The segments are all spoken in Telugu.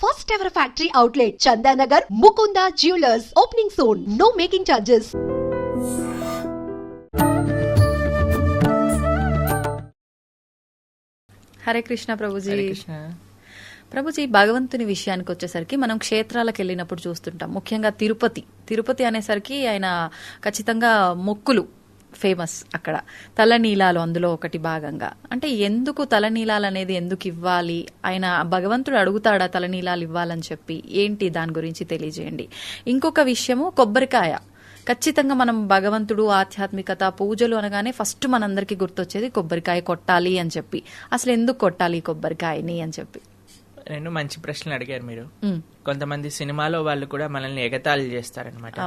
First ever factory outlet, Chandanagar, Mukunda Jewelers, opening soon. No making charges. Hare Krishna Prabhuji. Hare Krishna. Prabhuji, భగవంతుని విషయానికి వచ్చేసరికి మనం క్షేత్రాలకు వెళ్ళినప్పుడు చూస్తుంటాం. ముఖ్యంగా తిరుపతి అనేసరికి ఆయన ఖచ్చితంగా మొక్కులు ఫేమస్. అక్కడ తలనీలాలు అందులో ఒకటి భాగంగా. అంటే ఎందుకు తలనీలాలు అనేది ఎందుకు ఇవ్వాలి? ఆయన భగవంతుడు అడుగుతాడా తలనీలాలు ఇవ్వాలని చెప్పి? ఏంటి దాని గురించి తెలియజేయండి. ఇంకొక విషయము, కొబ్బరికాయ. ఖచ్చితంగా మనం భగవంతుడు, ఆధ్యాత్మికత, పూజలు అనగానే ఫస్ట్ మనందరికి గుర్తొచ్చేది కొబ్బరికాయ కొట్టాలి అని చెప్పి. అసలు ఎందుకు కొట్టాలి కొబ్బరికాయని అని చెప్పి? రెండు మంచి ప్రశ్నలు అడిగారు మీరు. కొంతమంది సినిమాలో వాళ్ళు కూడా మనల్ని ఎగతాళి చేస్తారనమాట.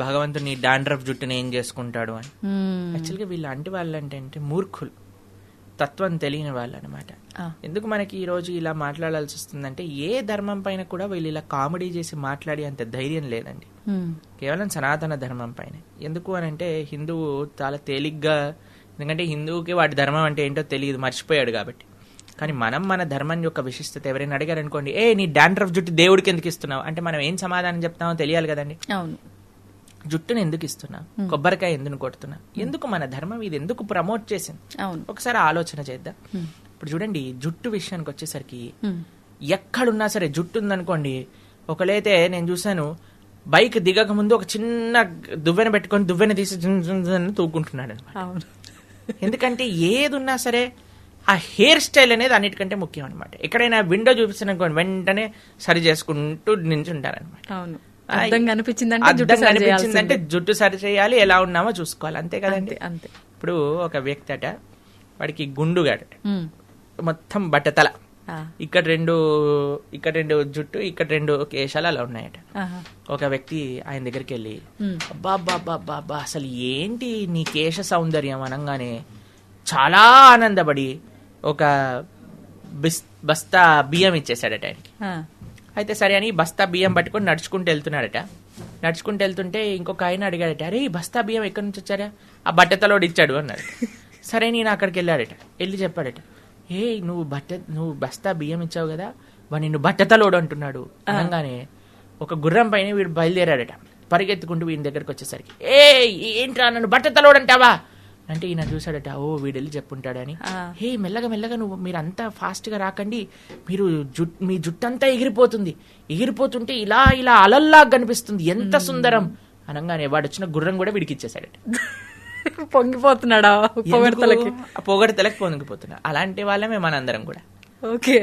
భగవంతుని డాండ్రఫ్ జుట్టుని ఏం చేసుకుంటాడు అని. యాక్చువల్గా వీళ్ళు వాళ్ళు అంటే మూర్ఖులు, తత్వం తెలియని వాళ్ళు అనమాట. ఎందుకు మనకి ఈ రోజు ఇలా మాట్లాడాల్సి వస్తుందంటే, ఏ ధర్మం పైన కూడా వీళ్ళు ఇలా కామెడీ చేసి మాట్లాడి అంత ధైర్యం లేదండి. కేవలం సనాతన ధర్మం పైన. ఎందుకు అని అంటే, హిందువు చాలా తేలిగ్గా, ఎందుకంటే హిందువుకి వాడి ధర్మం అంటే ఏంటో తెలియదు, మర్చిపోయాడు కాబట్టి. కానీ మనం మన ధర్మం యొక్క విశిష్టత ఎవరైనా అడిగారు అనుకోండి, నీ డాండ్రఫ్ జుట్టు దేవుడికి ఎందుకు ఇస్తున్నావు అంటే మనం ఏం సమాధానం చెప్తామో తెలియాలి కదండి. అవును, జుట్టును ఎందుకు ఇస్తున్నావు, కొబ్బరికాయ ఎందుకు కొడుతున్నావు, ఎందుకు మన ధర్మం ఇది ఎందుకు ప్రమోట్ చేసింది, ఒకసారి ఆలోచన చేద్దాం. ఇప్పుడు చూడండి, జుట్టు విషయానికి వచ్చేసరికి ఎక్కడున్నా సరే జుట్టు ఉందనుకోండి, ఒకలైతే నేను చూసాను బైక్ దిగక ముందు ఒక చిన్న దువ్వెన పెట్టుకొని దువ్వెన తీసి తూకుంటున్నాడు అనమాట. ఎందుకంటే ఏది ఉన్నా సరే ఆ హెయిర్ స్టైల్ అనేది అన్నిటికంటే ముఖ్యం అనమాట. ఎక్కడైనా విండో చూపిస్తున్న వెంటనే సరి చేసుకుంటూ నించుంటారనమాట. అనిపించిందంటే జుట్టు సరి చేయాలి, ఎలా ఉన్నామో చూసుకోవాలి, అంతే కదండి. అంతే. ఇప్పుడు ఒక వ్యక్తి అట, వాడికి గుండుగాడ, మొత్తం బట్టతల, ఇక్కడ రెండు జుట్టు, ఇక్కడ రెండు కేశాలు అలా ఉన్నాయట. ఒక వ్యక్తి ఆయన దగ్గరికి వెళ్ళి, అబ్బా అసలు ఏంటి నీ కేశ సౌందర్యం అనగానే చాలా ఆనందపడి ఒక బస్తా బియ్యం ఇచ్చేసాడట ఆయనకి. అయితే సరే అని బస్తా బియ్యం పట్టుకొని నడుచుకుంటూ వెళ్తున్నాడట. నడుచుకుంటూ వెళ్తుంటే ఇంకొక ఆయన అడిగాడట, అరే ఈ బస్తా బియ్యం ఎక్కడి నుంచి వచ్చారా? ఆ బట్టతలోడు ఇచ్చాడు అన్నాడు. సరే నేను అక్కడికి వెళ్ళాడట, వెళ్ళి చెప్పాడట, నువ్వు బస్తా బియ్యం ఇచ్చావు కదా, వాడు నిన్ను బట్టతలోడు అంటున్నాడు అనగానే ఒక గుర్రం పైన వీడు బయలుదేరాడట, పరిగెత్తుకుంటూ వీడి దగ్గరకు వచ్చేసరికి, ఏంట్రా నన్ను బట్టతలోడు అంటావా అంటే ఈయన చూసాడట, వీడు వెళ్ళి చెప్పుంటాడని. మెల్లగా మీరు అంతా ఫాస్ట్ గా రాకండి, మీ జుట్టు అంతా ఎగిరిపోతుంటే ఇలా అలల్లా కనిపిస్తుంది, ఎంత సుందరం అనగానే వాడు వచ్చిన గుర్రం కూడా వీడికి ఇచ్చేసాడట. పొంగిపోతున్నాడా? పొగడతలకి పొంగిపోతున్నాడు. అలాంటి వాళ్ళమే మనందరం కూడా. ఓకే,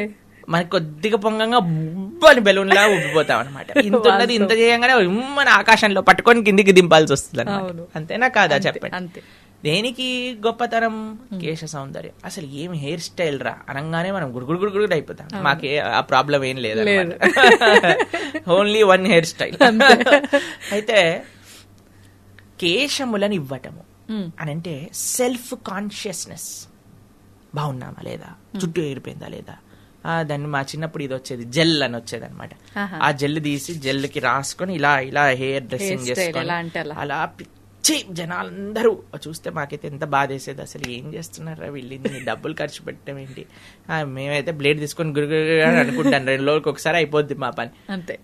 మనకి కొద్దిగా పొంగంగా ఉబ్బని బెలూన్ లా ఉబ్బిపోతాం అనమాట. ఇంత ఉన్నది ఇంత చేయంగానే మన ఆకాశంలో పట్టుకొని కిందికి దింపాల్సి వస్తుంది. అంతేనా కాదా చెప్పండి? అంతే. దేనికి గొప్పతనం? కేశ సౌందర్యం. అసలు ఏం హెయిర్ స్టైల్ రా అనగానే మనం గుడుగుడు అయిపోతాం. మాకే ఆ ప్రాబ్లం ఏం లేదు, ఓన్లీ వన్ హెయిర్ స్టైల్. అయితే కేశములను ఇవ్వటము అని అంటే సెల్ఫ్ కాన్షియస్నెస్. బాగున్నామా లేదా, జుట్టు ఎగిరిపోయిందా లేదా, దాన్ని మా చిన్నప్పుడు ఇది వచ్చేది జెల్ అని వచ్చేది అనమాట. ఆ జెల్ తీసి జెల్కి రాసుకొని ఇలా హెయిర్ డ్రెస్సింగ్ చేసుకొని అలా జనాలందరూ చూస్తే మాకైతే ఎంత బాధ వేసేది. అసలు ఏం చేస్తున్నారా వీళ్ళు, ఇన్ని డబ్బులు ఖర్చు పెట్టడం ఏంటి, మేమైతే బ్లేడ్ తీసుకొని గురుగురు అని అనుకుంటాను, 2 రోజులకి ఒకసారి అయిపోద్ది మా పని అంతే.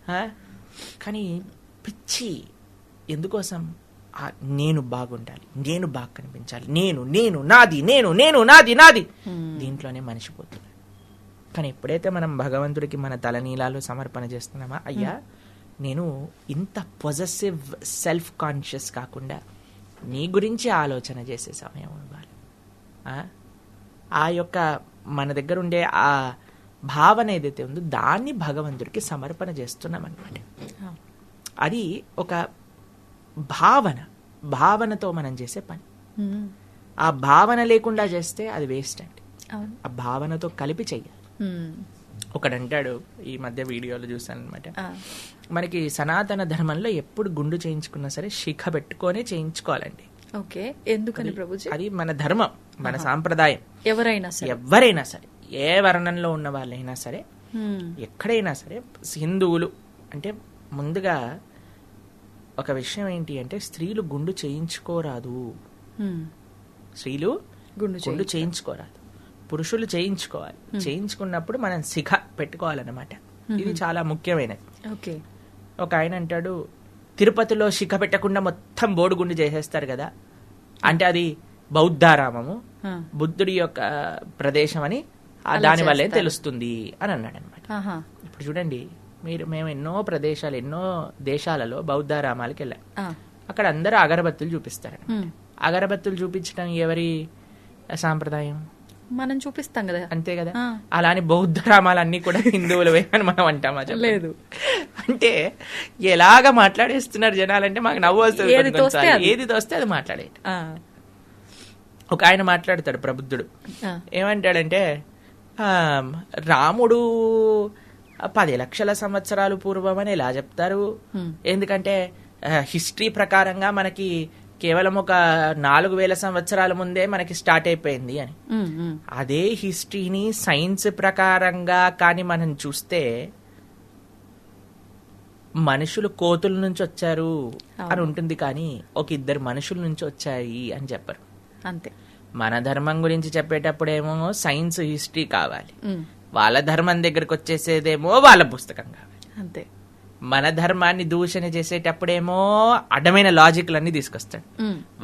కానీ పిచ్చి ఎందుకోసం? నేను బాగుండాలి, నేను బాగా కనిపించాలి, నేను నాది దీంట్లోనే మనిషిపోతుంది. కానీ ఎప్పుడైతే మనం భగవంతుడికి మన తలనీలాలు సమర్పణ చేస్తున్నామా, అయ్యా నేను ఇంత పొజెసివ్ సెల్ఫ్ కాన్షియస్ కాకుండా నీ గురించి ఆలోచన చేసే సమయం ఇవ్వాలి. ఆ యొక్క మన దగ్గర ఉండే ఆ భావన ఏదైతే ఉందో దాన్ని భగవంతుడికి సమర్పణ చేస్తున్నాం అనమాట. అది ఒక భావనతో మనం చేసే పని. ఆ భావన లేకుండా చేస్తే అది వేస్ట్ అండి. ఆ భావనతో కలిపి చెయ్యాలి. ఒకడంటాడు, ఈ మధ్య వీడియోలో చూసాను అనమాట, మనకి సనాతన ధర్మంలో ఎప్పుడు గుండు చేయించుకున్నా సరే శిఖ పెట్టుకొని చేయించుకోవాలండి. ఓకే, ఎందుకని ప్రభుజీ? అది మన ధర్మం, మన సాంప్రదాయం. ఎవరైనా సరే, ఏ వర్ణంలో ఉన్న వాళ్ళైనా సరే, ఎక్కడైనా సరే, హిందువులు అంటే ముందుగా ఒక విషయం ఏంటి అంటే, స్త్రీలు గుండు చేయించుకోరాదు. స్త్రీలు గుండు చేయించుకోరాదు, పురుషులు చేయించుకోవాలి. చేయించుకున్నప్పుడు మనం శిఖ పెట్టుకోవాలన్నమాట. ఇది చాలా ముఖ్యమైనది. ఓకే. ఒక ఆయన అంటాడు, తిరుపతిలో శిఖ పెట్టకుండా మొత్తం బోడిగుండు చేసేస్తారు కదా, అంటే అది బౌద్ధారామము, బుద్ధుడి యొక్క ప్రదేశం అని దాని వల్లే తెలుస్తుంది అని అన్నాడు అనమాట. ఇప్పుడు చూడండి, మేము ఎన్నో ప్రదేశాలు, ఎన్నో దేశాలలో బౌద్ధారామాలకు వెళ్ళాం. అక్కడ అందరూ అగరబత్తులు చూపిస్తారు. అగరబత్తులు చూపించడం ఎవరి సాంప్రదాయం? మనం చూపిస్తాం కదా, అంతే కదా. అలానే బౌద్ధ రామాలన్నీ కూడా హిందువులవే అని మనం అంటామా? లేదు. అంటే ఎలాగా మాట్లాడేస్తున్నారు జనాలంటే మాకు నవ్వు వస్తుంది. ఏది తోస్తే అది మాట్లాడే. ఒక ఆయన మాట్లాడతాడు, ప్రబుద్ధుడు. ఏమంటాడంటే, రాముడు 10 లక్షల సంవత్సరాలు పూర్వం అని ఎలా చెప్తారు? ఎందుకంటే హిస్టరీ ప్రకారంగా మనకి కేవలం ఒక 4000 సంవత్సరాల ముందే మనకి స్టార్ట్ అయిపోయింది అని. అదే హిస్టరీని సైన్స్ ప్రకారంగా కానీ మనం చూస్తే మనుషులు కోతుల నుంచి వచ్చారు అని ఉంటుంది, కానీ ఒక 2 మనుషుల నుంచి వచ్చాయి అని చెప్పరు. అంతే. మన ధర్మం గురించి చెప్పేటప్పుడేమో సైన్స్ హిస్టరీ కావాలి, వాళ్ళ ధర్మం దగ్గరకు వచ్చేసేదేమో వాళ్ళ పుస్తకం కావాలి. అంతే. మన ధర్మాన్ని దూషణ చేసేటప్పుడేమో అడ్డమైన లాజిక్లన్నీ తీసుకొస్తాడు,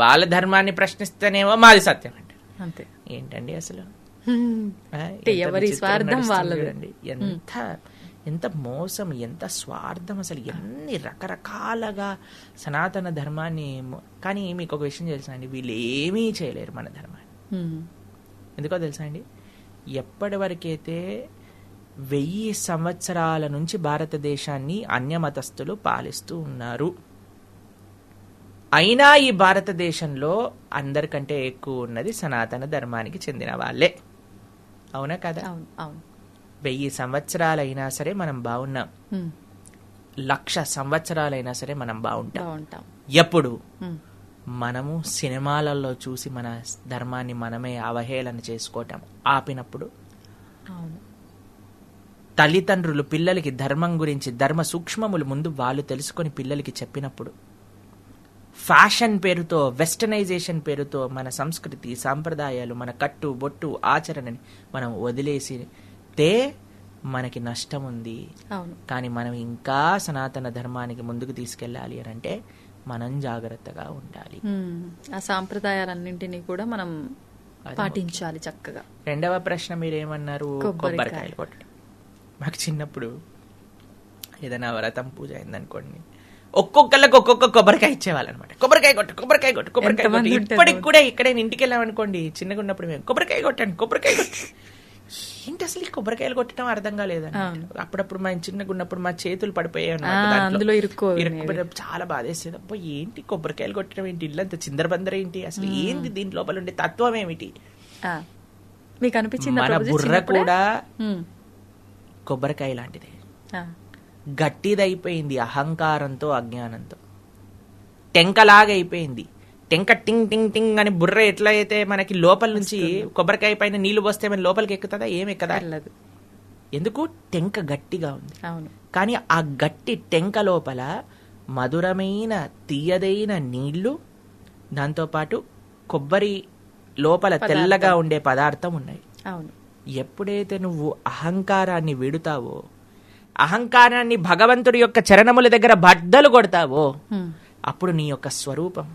వాళ్ళ ధర్మాన్ని ప్రశ్నిస్తేనేమో మాది సత్యం అంటారు. అంతే. ఏంటండి అసలు? ఎవరి స్వార్థం వాళ్ళది. ఎంత మోసం, ఎంత స్వార్థం, అసలు ఎన్ని రకరకాలుగా సనాతన ధర్మాన్ని. కానీ మీకు ఒక విషయం తెలుసా అండి, వీళ్ళు ఏమీ చేయలేరు మన ధర్మాన్ని. ఎందుకో తెలుసా అండి, ఎప్పటి వరకైతే 1000 సంవత్సరాల నుంచి భారతదేశాన్ని అన్యమతస్థులు పాలిస్తూ ఉన్నారు, అయినా ఈ భారతదేశంలో అందరికంటే ఎక్కువ ఉన్నది సనాతన ధర్మానికి చెందిన వాళ్ళే. అవునా కదా? 1000 సంవత్సరాలైనా సరే మనం బాగున్నాం, 1,00,000 సంవత్సరాలైనా సరే మనం బాగుంటాం. ఎప్పుడు మనము సినిమాలలో చూసి మన ధర్మాన్ని మనమే అవహేళన చేసుకోవటం ఆపినప్పుడు, తల్లిదండ్రులు పిల్లలకి ధర్మం గురించి, ధర్మ సూక్ష్మములు ముందు వాళ్ళు తెలుసుకొని పిల్లలకి చెప్పినప్పుడు, ఫ్యాషన్ పేరుతో, వెస్టర్నైజేషన్ పేరుతో మన సంస్కృతి సాంప్రదాయాలు, మన కట్టు బొట్టు ఆచరణని మనం వదిలేసితే మనకి నష్టం ఉంది. కానీ మనం ఇంకా సనాతన ధర్మానికి ముందుకు తీసుకెళ్ళాలి అని అంటే మనం జాగ్రత్తగా ఉండాలి. ఆ సాంప్రదాయాలన్నింటినీ కూడా మనం పాటించాలి చక్కగా. రెండవ ప్రశ్న మీరేమన్నారు? కొబ్బరికాయలు కొట్టడం. మాకు చిన్నప్పుడు ఏదైనా వ్రతం పూజ అయిందనుకోండి, ఒక్కొక్కళ్ళకి ఒక్కొక్క కొబ్బరికాయ ఇచ్చేవాళ్ళు అనమాట. కొబ్బరికాయ కొట్టు, కొబ్బరికాయ కొట్టు, కొబ్బరికాయ కొట్టు. ఇప్పటికి కూడా ఇక్కడే ఇంటికి వెళ్ళామనుకోండి, చిన్నగా ఉన్నప్పుడు మేము కొబ్బరికాయ కొట్టాను, కొబ్బరికాయ కొట్టు. ఏంటి అసలు ఈ కొబ్బరికాయలు కొట్టడం అర్థం కాలేదండి. అప్పుడప్పుడు మా చిన్నగా ఉన్నప్పుడు మా చేతులు పడిపోయాయి అన్నమాట, చాలా బాధేసేది. అబ్బా ఏంటి కొబ్బరికాయలు కొట్టడం ఏంటి, ఇల్లంత చిందరబందర ఏంటి, అసలు ఏంటి దీని లోపల ఉండే తత్వం ఏమిటి మీకు అనిపించింది? మన బుర్ర కూడా కొబ్బరికాయ లాంటిదే, గట్టిదైపోయింది అహంకారంతో అజ్ఞానంతో, టెంకలాగా అయిపోయింది. టెంక టింగ్ టింగ్ టింగ్ అని బుర్ర ఎట్లా అయితే మనకి లోపల నుంచి కొబ్బరికాయ పైన నీళ్లు పోస్తే మన లోపలికి ఎక్కుతుందా? ఏమి ఎక్కదా? ఎందుకు? టెంక గట్టిగా ఉంది. కానీ ఆ గట్టి టెంక లోపల మధురమైన తీయదైన నీళ్లు, దాంతోపాటు కొబ్బరి లోపల తెల్లగా ఉండే పదార్థం ఉన్నాయి. ఎప్పుడైతే నువ్వు అహంకారాన్ని విడుతావో, అహంకారాన్ని భగవంతుడి యొక్క చరణముల దగ్గర బద్దలు కొడతావో, అప్పుడు నీ యొక్క స్వరూపం,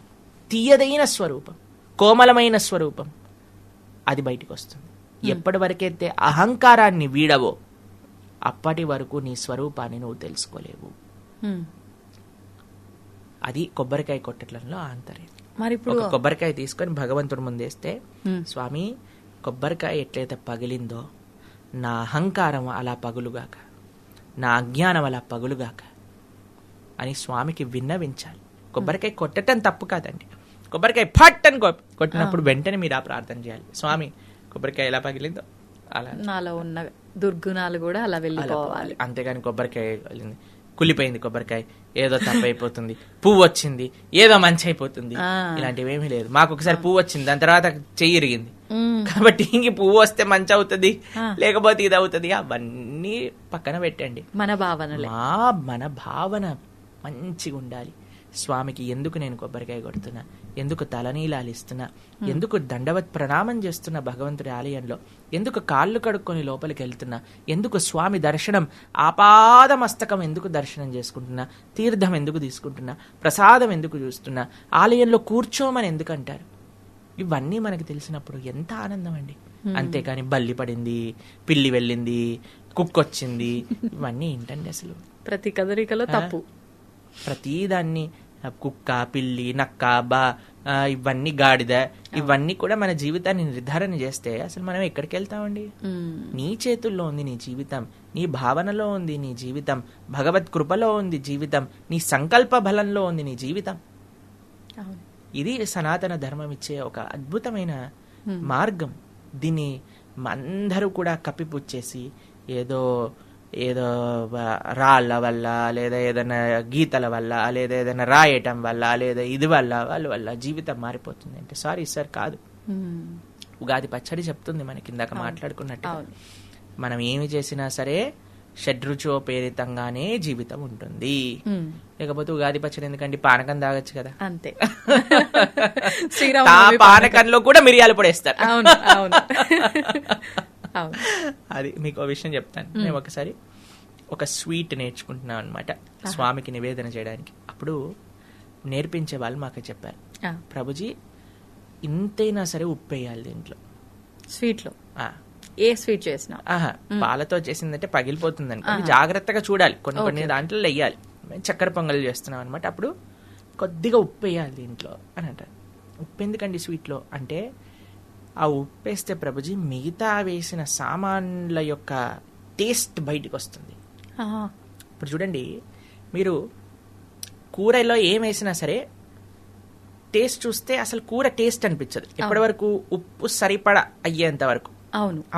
తీయదైన స్వరూపం, కోమలమైన స్వరూపం, అది బయటికి వస్తుంది. ఎప్పటి వరకైతే అహంకారాన్ని వీడవో అప్పటి వరకు నీ స్వరూపాన్ని నువ్వు తెలుసుకోలేవు. అది కొబ్బరికాయ కొట్టడంలో ఆంతర్యం. మరి ఇప్పుడు కొబ్బరికాయ తీసుకొని భగవంతుడి ముందేస్తే, స్వామి కొబ్బరికాయ ఎట్లయితే పగిలిందో నా అహంకారం అలా పగులుగాక, నా అజ్ఞానం అలా పగులుగాక అని స్వామికి విన్నవించాలి. కొబ్బరికాయ కొట్టడం తప్పు కాదండి. కొబ్బరికాయ ఫట్ అని కొట్టినప్పుడు వెంటనే మీరు ఆ ప్రార్థన చేయాలి, స్వామి కొబ్బరికాయ ఎలా పగిలిందో అలా నాలో ఉన్న దుర్గుణాలు కూడా అలా వెళ్ళిపోవాలి. అంతేగాని కొబ్బరికాయ కులిపోయింది, కొబ్బరికాయ ఏదో తప్పైపోతుంది, పువ్వు వచ్చింది ఏదో మంచి అయిపోతుంది, ఇలాంటివి ఏమీ లేదు. మాకు ఒకసారి పువ్వు వచ్చింది, దాని తర్వాత చెయ్యి ఇరిగింది, కాబట్టి ఇంక పువ్వు వస్తే మంచి అవుతుంది లేకపోతే ఇది అవుతుంది, అవన్నీ పక్కన పెట్టండి. మన భావన మన భావన మంచిగా ఉండాలి. స్వామికి ఎందుకు నేను కొబ్బరికాయ కొడుతున్నా, ఎందుకు తలనీలాలు ఇస్తున్నా, ఎందుకు దండవత్ ప్రణామం చేస్తున్నా భగవంతుడి ఆలయంలో, ఎందుకు కాళ్ళు కడుక్కొని లోపలికి వెళ్తున్నా, ఎందుకు స్వామి దర్శనం ఆపాద మస్తకం ఎందుకు దర్శనం చేసుకుంటున్నా, తీర్థం ఎందుకు తీసుకుంటున్నా, ప్రసాదం ఎందుకు చూస్తున్నా, ఆలయంలో కూర్చోమని ఎందుకు అంటారు. ఇవన్నీ మనకి తెలిసినప్పుడు ఎంత ఆనందం అండి. అంతేకాని బల్లి పడింది, పిల్లి వెళ్ళింది, కుక్కొచ్చింది, ఇవన్నీ ఏంటండి అసలు. ప్రతి కదలికలో తప్పు. ప్రతిదాన్ని కుక్క, పిల్లి, నక్క, ఇవన్నీ గాడిద, ఇవన్నీ కూడా మన జీవితాన్ని నిర్ధారణ చేస్తే అసలు మనం ఎక్కడికి వెళ్తామండి. నీ చేతుల్లో ఉంది నీ జీవితం, నీ భావనలో ఉంది నీ జీవితం, భగవత్ కృపలో ఉంది జీవితం, నీ సంకల్ప బలంలో ఉంది నీ జీవితం. ఇది సనాతన ధర్మం ఇచ్చే ఒక అద్భుతమైన మార్గం. దీన్ని అందరూ కూడా కప్పిపుచ్చేసి ఏదో ఏదో రాళ్ళ వల్ల, లేదా ఏదైనా గీతల వల్ల, లేదా ఏదైనా రాయటం వల్ల, లేదా ఇది వల్ల వాళ్ళ వల్ల జీవితం మారిపోతుంది అంటే సారీ సార్, కాదు. ఉగాది పచ్చడి చెప్తుంది మనకి, ఇందాక మాట్లాడుకున్నట్టు మనం ఏమి చేసినా సరే షడ్రుచోపేరితంగానే జీవితం ఉంటుంది. లేకపోతే ఉగాది పచ్చడి ఎందుకంటే పానకం తాగొచ్చు కదా, అంతే. పానకంలో కూడా మిరియాలు పొడేస్తారు. అది మీకు ఒక విషయం చెప్తాను. మేము ఒకసారి ఒక స్వీట్ నేర్చుకుంటున్నాం అనమాట స్వామికి నివేదన చేయడానికి. అప్పుడు నేర్పించే వాళ్ళు మాకు చెప్పారు, ప్రభుజీ ఇంతైనా సరే ఉప్పు వేయాలి దీంట్లో స్వీట్లో. ఏ స్వీట్ చేసినా పాలతో చేసిందంటే పగిలిపోతుంది అనుకోండి, జాగ్రత్తగా చూడాలి, కొన్ని దాంట్లో వెయ్యాలి. చక్కెర పొంగల్ చేస్తున్నాం అనమాట, అప్పుడు కొద్దిగా ఉప్పు వేయాలి దీంట్లో అని అంటారు. ఉప్పు ఎందుకండి స్వీట్లో అంటే, ఆ ఉప్పు వేస్తే ప్రభుజీ మిగతా వేసిన సామాన్ల యొక్క టేస్ట్ బయటికి వస్తుంది. ఇప్పుడు చూడండి, మీరు కూరలో ఏం వేసినా సరే టేస్ట్ చూస్తే అసలు కూర టేస్ట్ అనిపించదు ఎప్పటి వరకు ఉప్పు సరిపడా అయ్యేంత వరకు.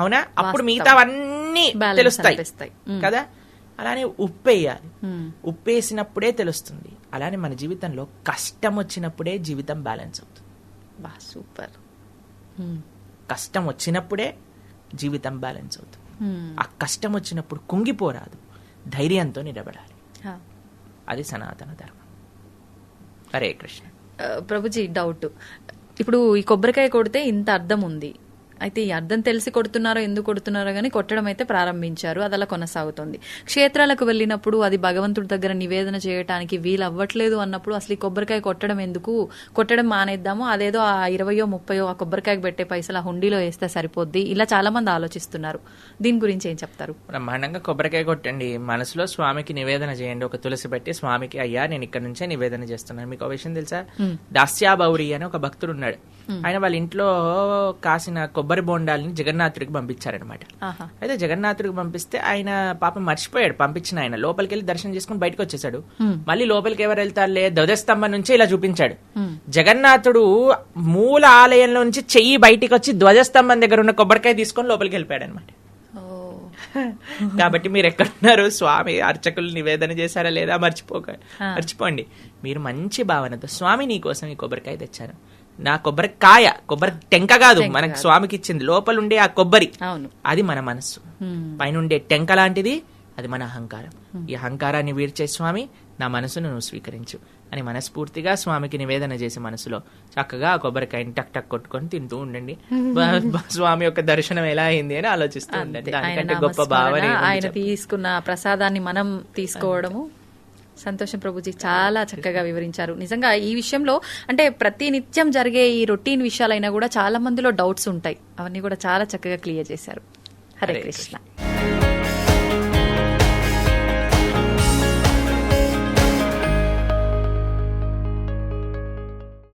అవునా? అప్పుడు మిగతావన్నీ తెలుస్తాయి కదా. అలానే ఉప్పు వేయాలి, ఉప్పు వేసినప్పుడే తెలుస్తుంది. అలానే మన జీవితంలో కష్టం వచ్చినప్పుడే జీవితం బ్యాలెన్స్ అవుతుంది. సూపర్. కష్టం వచ్చినప్పుడే జీవితం బ్యాలెన్స్ అవుతుంది. ఆ కష్టం వచ్చినప్పుడు కుంగిపోరాదు, ధైర్యంతో నిలబడాలి. అది సనాతన ధర్మం. హరే కృష్ణ. ప్రభుజీ, డౌట్, ఇప్పుడు ఈ కొబ్బరికాయ కొడితే ఇంత అర్థం ఉంది, అయితే ఈ అర్థం తెలిసి కొడుతున్నారో ఎందుకు కొడుతున్నారో కానీ కొట్టడం అయితే ప్రారంభించారు, అది అలా కొనసాగుతుంది. క్షేత్రాలకు వెళ్ళినప్పుడు అది భగవంతుడి దగ్గర నివేదన చేయడానికి వీలు అవ్వట్లేదు అన్నప్పుడు అసలు ఈ కొబ్బరికాయ కొట్టడం ఎందుకు, కొట్టడం మానేద్దాము, అదేదో ఆ 20 30 ఆ కొబ్బరికాయకు పెట్టే పైసలు ఆ హుండీలో వేస్తే సరిపోద్ది, ఇలా చాలా మంది ఆలోచిస్తున్నారు. దీని గురించి ఏం చెప్తారు? బ్రహ్మాండంగా కొబ్బరికాయ కొట్టండి, మనసులో స్వామికి నివేదన చేయండి. ఒక తులసి పెట్టి స్వామికి, అయ్యా నేను ఇక్కడ నుంచే నివేదన చేస్తున్నాను. మీకు ఒక విషయం తెలుసా, దాస్యాబౌరి అని ఒక భక్తుడు ఉన్నాడు. ఆయన వాళ్ళ ఇంట్లో కాసిన కొబ్బరి బోండాలని జగన్నాథుడికి పంపించారనమాట. అయితే జగన్నాథుడికి పంపిస్తే ఆయన పాపం మర్చిపోయాడు పంపించిన. ఆయన లోపలికి వెళ్ళి దర్శనం చేసుకుని బయటకు వచ్చేసాడు. మళ్ళీ లోపలికి ఎవరు వెళ్తారులే, ధ్వజస్తంభం నుంచి ఇలా చూపించాడు. జగన్నాథుడు మూల ఆలయంలో నుంచి చెయ్యి బయటికి వచ్చి ధ్వజస్తంభం దగ్గర ఉన్న కొబ్బరికాయ తీసుకొని లోపలికి వెళ్ళిపోయాడు అనమాట. కాబట్టి మీరు ఎక్కడున్నారు, స్వామి అర్చకులు నివేదన చేశారా లేదా మర్చిపోండి. మీరు మంచి భావనతో, స్వామి నీ కోసం ఈ కొబ్బరికాయ తెచ్చాను, నా కొబ్బరికాయ, కొబ్బరి టెంక కాదు మనకు స్వామికి ఇచ్చింది, లోపల ఉండే ఆ కొబ్బరి, అది మన మనస్సు. పైన ఉండే టెంక లాంటిది అది మన అహంకారం. ఈ అహంకారాన్ని వీడ్చే స్వామి, నా మనసును నువ్వు స్వీకరించు అని మనస్ఫూర్తిగా స్వామికి నివేదన చేసి మనసులో చక్కగా ఆ కొబ్బరికాయని టక్ టక్ కొట్టుకొని తింటూ ఉండండి. స్వామి యొక్క దర్శనం ఎలా అయింది అని ఆలోచిస్తూ ఉండండి. దానికంటే గొప్ప భావన ఆయన తీసుకున్న ప్రసాదాన్ని మనం తీసుకోవడము. సంతోషం ప్రభుజీ, చాలా చక్కగా వివరించారు. నిజంగా ఈ విషయంలో అంటే ప్రతి నిత్యం జరిగే ఈ రొటీన్ విషయాలైనా కూడా చాలా మందిలో డౌట్స్ ఉంటాయి, అవన్నీ కూడా చాలా చక్కగా క్లియర్ చేశారు. హరే కృష్ణ.